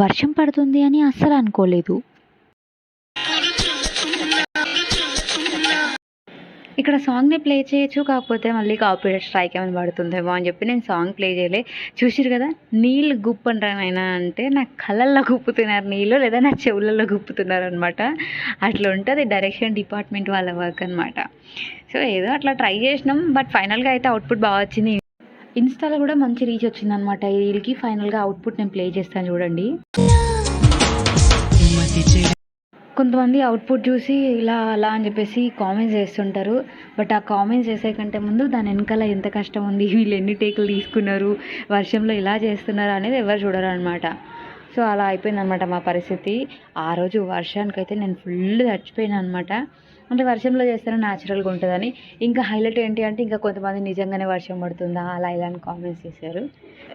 వర్షం పడుతుంది అని అస్సలు అనుకోలేదు. ఇక్కడ సాంగ్‌ని ప్లే చేయొచ్చు. కాకపోతే మళ్ళీ కాపీరైట్ స్ట్రైక్ ఏమైనా పడుతుందేమో అని చెప్పి నేను సాంగ్ ప్లే చేయలే. చూసిర్రు కదా! నీళ్ళు గుప్పంటామైనా అంటే నా కళ్ళల్లో గుప్పుతున్నారు నీళ్ళు, లేదా నా చెవులలో గుప్పుతున్నారనమాట. అట్లా ఉంటది డైరెక్షన్ డిపార్ట్మెంట్ వాళ్ళ వర్క్ అనమాట. సో, ఏదో అట్లా ట్రై చేసినాం. బట్ ఫైనల్‌గా అయితే అవుట్‌పుట్ బాగా వచ్చింది. ఇన్‌స్టాలో కూడా మంచి రీచ్ వచ్చిందనమాట ఈ రీల్‌కి. ఫైనల్‌గా అవుట్‌పుట్ నేను ప్లే చేస్తాను చూడండి. కొంతమంది అవుట్‌పుట్ చూసి ఇలా, అలా అని చెప్పేసి కామెంట్స్ చేస్తుంటారు. బట్ ఆ కామెంట్స్ చేసే కంటే ముందు దాని వెనకాల ఎంత కష్టం ఉంది, వీళ్ళు ఎన్ని టేకులు తీసుకున్నారు, వర్షంలో ఇలా చేస్తున్నారు అనేది ఎవరు చూడరనమాట. సో, అలా అయిపోయిందనమాట మా పరిస్థితి. ఆ రోజు వర్షానికైతే నేను ఫుల్ తడిచిపోయాను అనమాట. అంటే వర్షంలో చేస్తేనే న్యాచురల్‌గా ఉంటదని. ఇంకా హైలైట్ ఏంటి అంటే ఇంకా కొంతమంది నిజంగానే వర్షం పడుతుందా అలా ఇలా అని కామెంట్స్ చేశారు.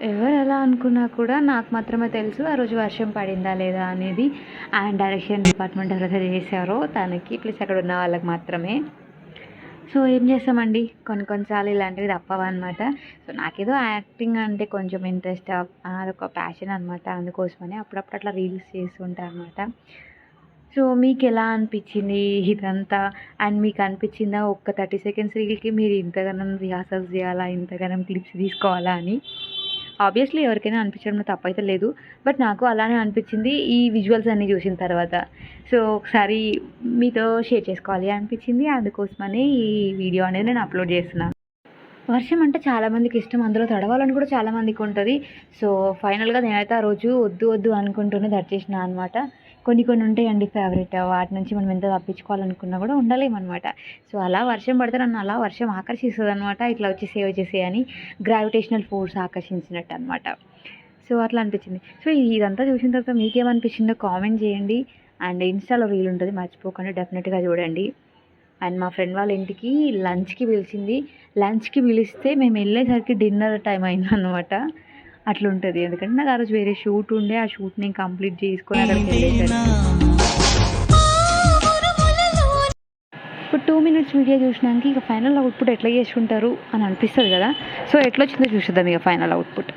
ఎవరు ఎలా అనుకున్నా కూడా నాకు మాత్రమే తెలుసు ఆ రోజు వర్షం పడిందా లేదా అనేది. అండ్ డైరెక్షన్ డిపార్ట్మెంట్ ఎవరైతే చేశారో తనకి ప్లస్ అక్కడ ఉన్న వాళ్ళకి మాత్రమే. సో, ఏం చేస్తామండి, కొన్ని కొన్ని సార్లు ఇలాంటివి తప్పవన్నమాట. సో, నాకేదో యాక్టింగ్ అంటే కొంచెం ఇంట్రెస్ట్, అదొక ప్యాషన్ అనమాట. అందుకోసమని అప్పుడప్పుడు అట్లా రీల్స్ చేస్తుంటా అనమాట. సో, మీకెలా అనిపిచ్చింది ఇదంతా? అండ్ మీకు అనిపిచ్చిందా ఒక్క 30 సెకండ్స్ రీల్‌కి మీరు ఇంతగనం రిహార్సల్స్ జేయాలా? ఇంతగనం క్లిప్స్ తీసుకోవాలా అని? ఆబ్వియస్లీ ఎవరికైనా అనిపించడంలో తప్పైతే లేదు. బట్ నాకు అలానే అనిపించింది ఈ విజువల్స్ అన్నీ చూసిన తర్వాత. సో, ఒకసారి మీతో షేర్ చేసుకోవాలి అనిపించింది. అందుకోసమని ఈ వీడియో అనేది నేను అప్లోడ్ చేస్తున్నాను. వర్షం అంటే చాలామందికి ఇష్టం. అందులో తడవాలని కూడా చాలామందికి ఉంటది. సో, ఫైనల్‌గా నేనైతే ఆ రోజు వద్దు వద్దు అనుకుంటూనే తడిచేసిన అనమాట. కొన్ని కొన్ని ఉంటాయండి ఫేవరెట్. వాటి నుంచి మనం ఎంత తప్పించుకోవాలనుకున్నా కూడా ఉండలేమనమాట. సో, అలా వర్షం పడితే నన్ను అలా వర్షం ఆకర్షిస్తదనమాట. ఇట్లా వచ్చేసేయి వచ్చేసేయి అని గ్రావిటేషనల్ ఫోర్స్ ఆకర్షించినట్టు అనమాట. సో, అట్లా అనిపించింది. సో, ఇదంతా చూసిన తర్వాత మీకేమనిపించిందో కామెంట్ చేయండి. అండ్ ఇన్‌స్టాలో రీల్ ఉంటుంది మర్చిపోకండి, డెఫినెట్‌గా చూడండి. అండ్ మా ఫ్రెండ్ వాళ్ళ ఇంటికి లంచ్‌కి పిలిచింది. లంచ్‌కి పిలిస్తే మేము వెళ్ళేసరికి డిన్నర్ టైం అయిందనమాట. అట్లుంటది. ఎందుకంటే నాకు ఆ రోజు వేరే షూట్ ఉండే. ఆ షూట్ నేను కంప్లీట్ చేసుకొని అక్కడికి వెళ్ళేసరికి ఇప్పుడు 2 మినిట్స్ వీడియో చూసినాక ఇక ఫైనల్ అవుట్‌పుట్ ఎట్లా చేసుంటారు అని అనిపిస్తది కదా! సో, ఎట్లొచ్చిందో చూసేద్దాం ఇక ఫైనల్ అవుట్‌పుట్.